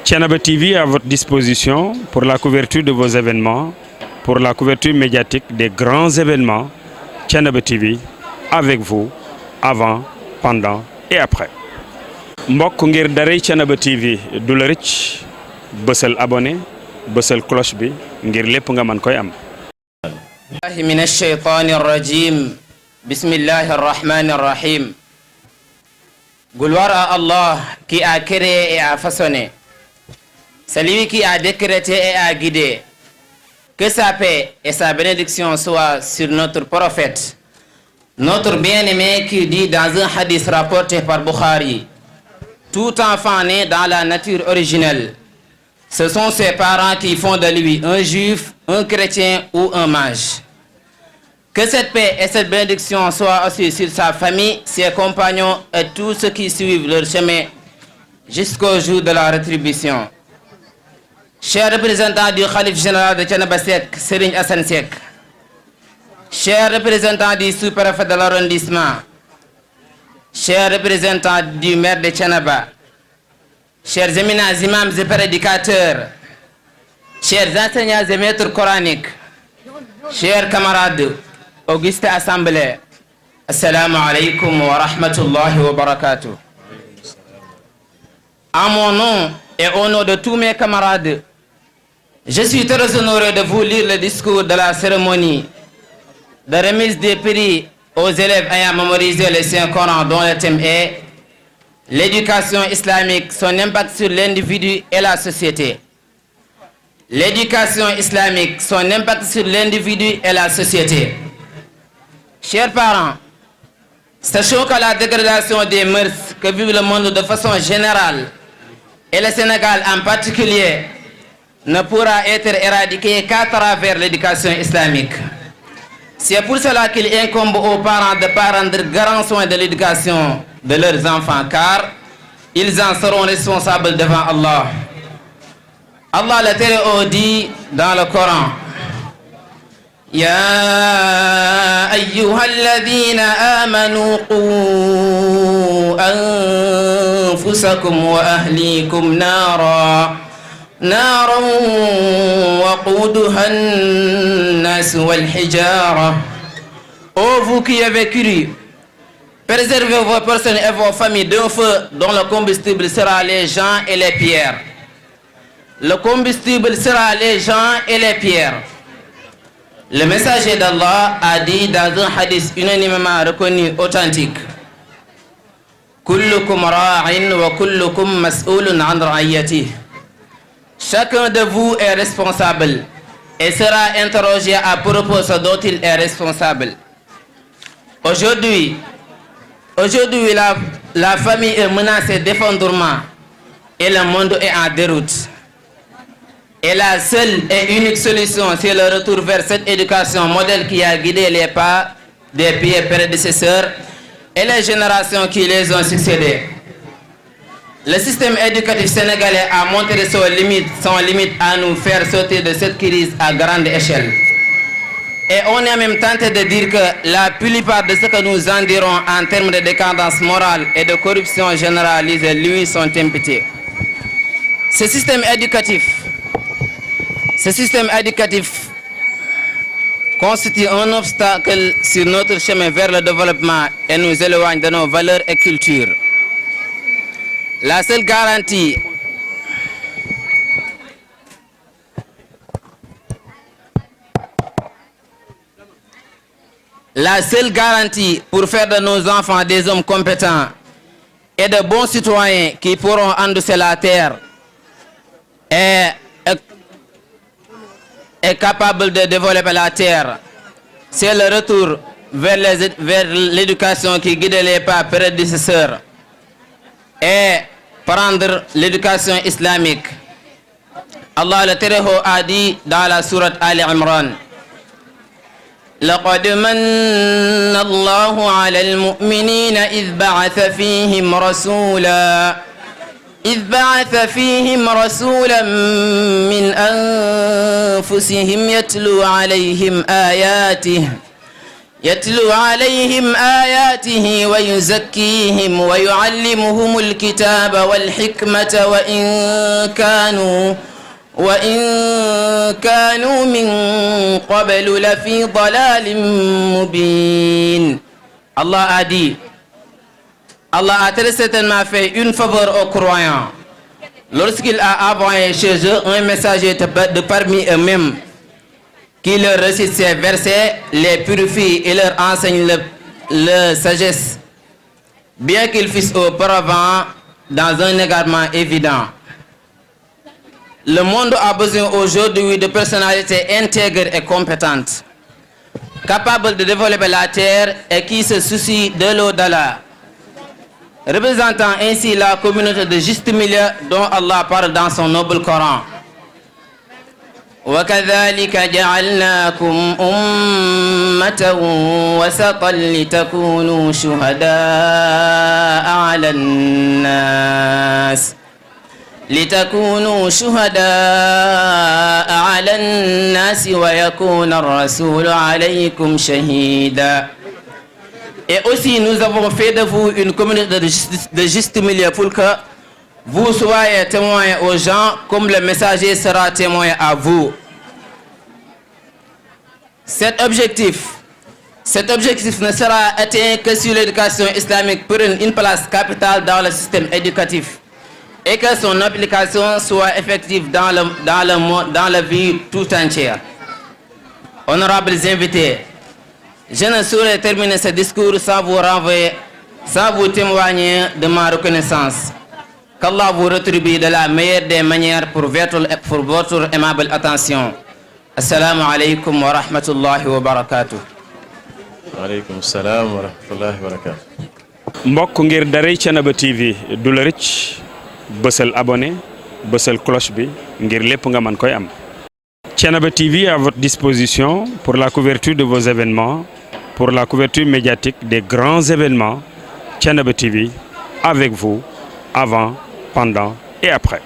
Thiénaba TV à votre disposition pour la couverture de vos événements, pour la couverture médiatique des grands événements. Thiénaba TV avec vous avant, pendant et après. mbokk ngir daray Thiénaba TV du la rëcc bësal abonné bësal cloche bi ngir lépp nga mën koy am. من الشيطان الرجيم بسم الله الرحمن الرحيم. Gloire à Allah qui a créé et a façonné. C'est lui qui a décrété et a guidé. Que sa paix et sa bénédiction soient sur notre prophète, notre bien-aimé qui dit dans un hadith rapporté par Bukhari: tout enfant né dans la nature originelle, ce sont ses parents qui font de lui un juif, un chrétien ou un mage. Que cette paix et cette bénédiction soient aussi sur sa famille, ses compagnons et tous ceux qui suivent leur chemin jusqu'au jour de la rétribution. Chers représentants du Khalife général de Thiénaba Seck, Serigne Assane Seck, chers représentants du sous-préfet de l'arrondissement, chers représentants du maire de Thiénaba, chers éminents imams et prédicateurs, chers enseignants et maîtres coraniques, chers camarades, auguste assemblée, assalamu alaikum wa rahmatullahi wa barakatuh. En mon nom et au nom de tous mes camarades, je suis très honoré de vous lire le discours de la cérémonie de remise des prix aux élèves ayant mémorisé le Saint-Coran, dont le thème est l'éducation islamique, son impact sur l'individu et la société. L'éducation islamique, son impact sur l'individu et la société. Chers parents, sachons que la dégradation des mœurs que vit le monde de façon générale et le Sénégal en particulier ne pourra être éradiquée qu'à travers l'éducation islamique. C'est pour cela qu'il incombe aux parents de prendre grand soin de l'éducation de leurs enfants, car ils en seront responsables devant Allah. Allah le Très-Haut dit dans le Coran: Ya ayyuhalladhina amanu qu anfusakum wa ahlikum نارا وقودها الناس والحجارة. Ô vous qui avez cru, préservez vos personnes et vos familles d'un feu dont le combustible sera les gens et les pierres. Le combustible sera les gens et les pierres. Le messager d'Allah a dit dans un hadith unanimement reconnu authentique: Kullukum ra'in wa kullukum mas'ulun an ra'iyatihi. Chacun de vous est responsable et sera interrogé à propos de ce dont il est responsable. Aujourd'hui, la famille est menacée d'effondrement et le monde est en déroute. Et la seule et unique solution, c'est le retour vers cette éducation modèle qui a guidé les pas des pieds prédécesseurs et les générations qui les ont succédés. Le système éducatif sénégalais a montré son limite à nous faire sauter de cette crise à grande échelle. Et on est même tenté de dire que la plupart de ce que nous en dirons en termes de décadence morale et de corruption généralisée lui sont imputés. Ce système éducatif constitue un obstacle sur notre chemin vers le développement et nous éloigne de nos valeurs et cultures. La seule garantie pour faire de nos enfants des hommes compétents et de bons citoyens qui pourront endosser la terre et capables de développer la terre, c'est le retour vers l'éducation qui guide les pas prédécesseurs et prendre l'éducation islamique. Allah le Très-Haut a dit dans la sourate Ali Imran: لقد من الله على المؤمنين إذ بعث فيهم رسولا من أنفسهم يتلو عليهم آياته يتلو عليهم آياته ويزكيهم ويعلمهم الكتاب والحكمة وإن كانوا من قبل لفي ضلال مبين. Allah a dit, Allah a très certainement fait une faveur aux croyants lorsqu'il a envoyé chez eux un messager de parmi eux-mêmes qui leur récite ces versets, les purifie et leur enseigne la sagesse, bien qu'ils fussent auparavant dans un égarement évident. Le monde a besoin aujourd'hui de personnalités intègres et compétentes, capables de développer la terre et qui se soucient de l'au-delà, représentant ainsi la communauté de juste milieu dont Allah parle dans son noble Coran. وكذلك جعلناكم أمة وسطا لتكونوا شهداء على الناس ويكون الرسول عليكم شهيدا. Et aussi nous avons fait de vous une communauté de juste milieu pour que vous soyez témoins aux gens comme le messager sera témoin à vous. Cet objectif ne sera atteint que si l'éducation islamique prenne une place capitale dans le système éducatif et que son application soit effective dans la vie tout entière. Honorables invités, je ne saurais terminer ce discours sans vous témoigner de ma reconnaissance. Qu'Allah vous rétribue de la meilleure des manières pour votre aimable attention. Assalamu alaikum wa rahmatullahi wa barakatuh. Wa alaikum salam wa rahmatullahi wa barakatuh. mbokk ngir daray Thiénaba TV du la rëcc bësal abonné bësal cloche bi ngir lépp nga mën koy am. Thiénaba TV à votre disposition pour la couverture de vos événements, pour la couverture médiatique des grands événements. Thiénaba TV avec vous avant, pendant et après.